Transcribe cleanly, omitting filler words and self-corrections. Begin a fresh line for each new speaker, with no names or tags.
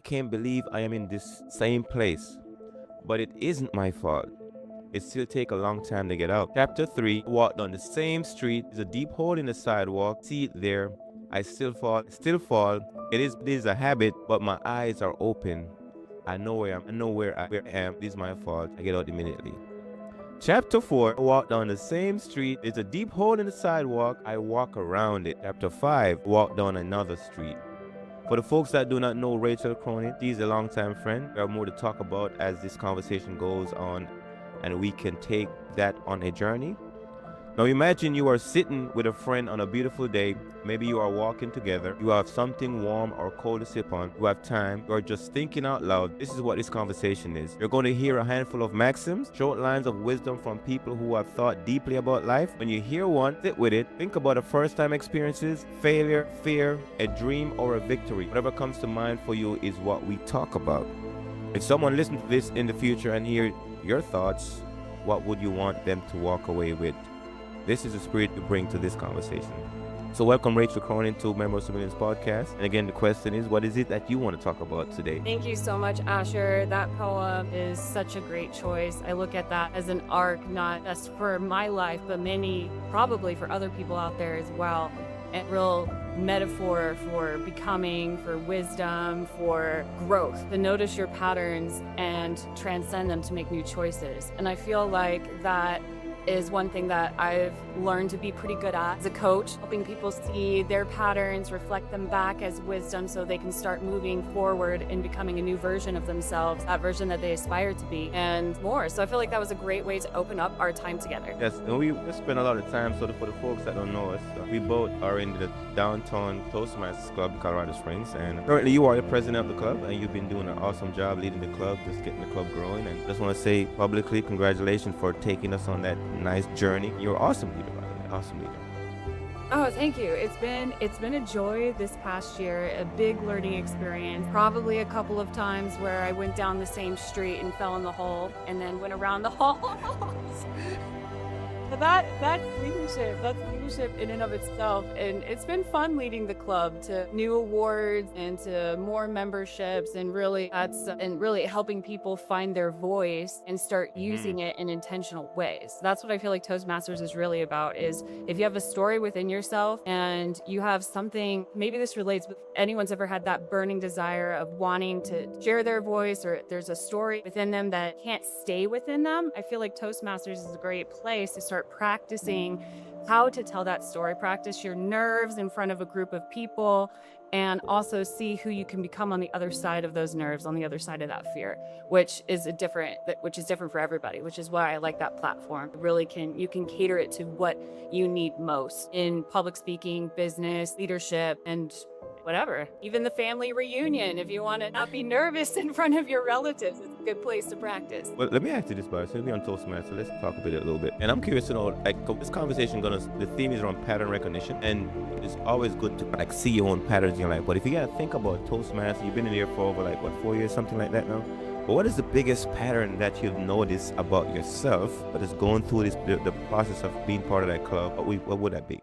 can't believe I am in this same place. But it isn't my fault. It still take a long time to get out. Chapter 3, walked on the same street. There's a deep hole in the sidewalk. See it there. I still fall. It is a habit, but my eyes are open. I know where I am. I know where I am. This is my fault. I get out immediately. Chapter 4, walk down the same street. There's a deep hole in the sidewalk. I walk around it. Chapter 5, walk down another street. For the folks that do not know Rachel Cronin, she's a longtime friend. We have more to talk about as this conversation goes on, and we can take that on a journey. Now imagine you are sitting with a friend on a beautiful day. Maybe you are walking together. You have something warm or cold to sip on. You have time. You are just thinking out loud. This is what this conversation is. You're going to hear a handful of maxims, short lines of wisdom from people who have thought deeply about life. When you hear one, sit with it. Think about the first time experiences, failure, fear, a dream, or a victory. Whatever comes to mind for you is what we talk about. If someone listens to this in the future and hear your thoughts, what would you want them to walk away with? This is the spirit you bring to this conversation. So welcome Rachel Cronin to Memoirs podcast. And again, the question is, what is it that you want to talk about today?
Thank you so much, Asher. That poem is such a great choice. I look at that as an arc, not just for my life, but probably for other people out there as well. A real metaphor for becoming, for wisdom, for growth. To notice your patterns and transcend them to make new choices. And I feel like that is one thing that I've learned to be pretty good at as a coach, helping people see their patterns, reflect them back as wisdom so they can start moving forward and becoming a new version of themselves, that version that they aspire to be, and more. So I feel like that was a great way to open up our time together.
Yes, and we spend a lot of time, so for the folks that don't know us, we both are in the downtown Toastmasters Club in Colorado Springs, and currently you are the president of the club, and you've been doing an awesome job leading the club, just getting the club growing, and just want to say publicly congratulations for taking us on that nice journey. You're an awesome leader, by the way. Awesome leader.
Oh, thank you. It's been a joy this past year, a big learning experience. Probably a couple of times where I went down the same street and fell in the hole and then went around the hole. That's leadership in and of itself, and it's been fun leading the club to new awards and to more memberships, and really helping people find their voice and start using it in intentional ways. That's what I feel like Toastmasters is really about, is if you have a story within yourself and you have something, maybe this relates, but anyone's ever had that burning desire of wanting to share their voice, or there's a story within them that can't stay within them, I feel like Toastmasters is a great place to start practicing how to tell that story, practice your nerves in front of a group of people, and also see who you can become on the other side of those nerves, on the other side of that fear, which is different for everybody, which is why I like that platform. You can cater it to what you need most in public speaking, business, leadership, and whatever. Even the family reunion, if you want to not be nervous in front of your relatives, it's a good place to practice.
Well, let me ask you this, Barry. Since we're on Toastmasters, let's talk a little bit. And I'm curious to know, this conversation the theme is around pattern recognition, and it's always good to see your own patterns in your life. But if you gotta think about Toastmasters, you've been in there for over 4 years, something like that now. But what is the biggest pattern that you've noticed about yourself that is going through the process of being part of that club? What would that be?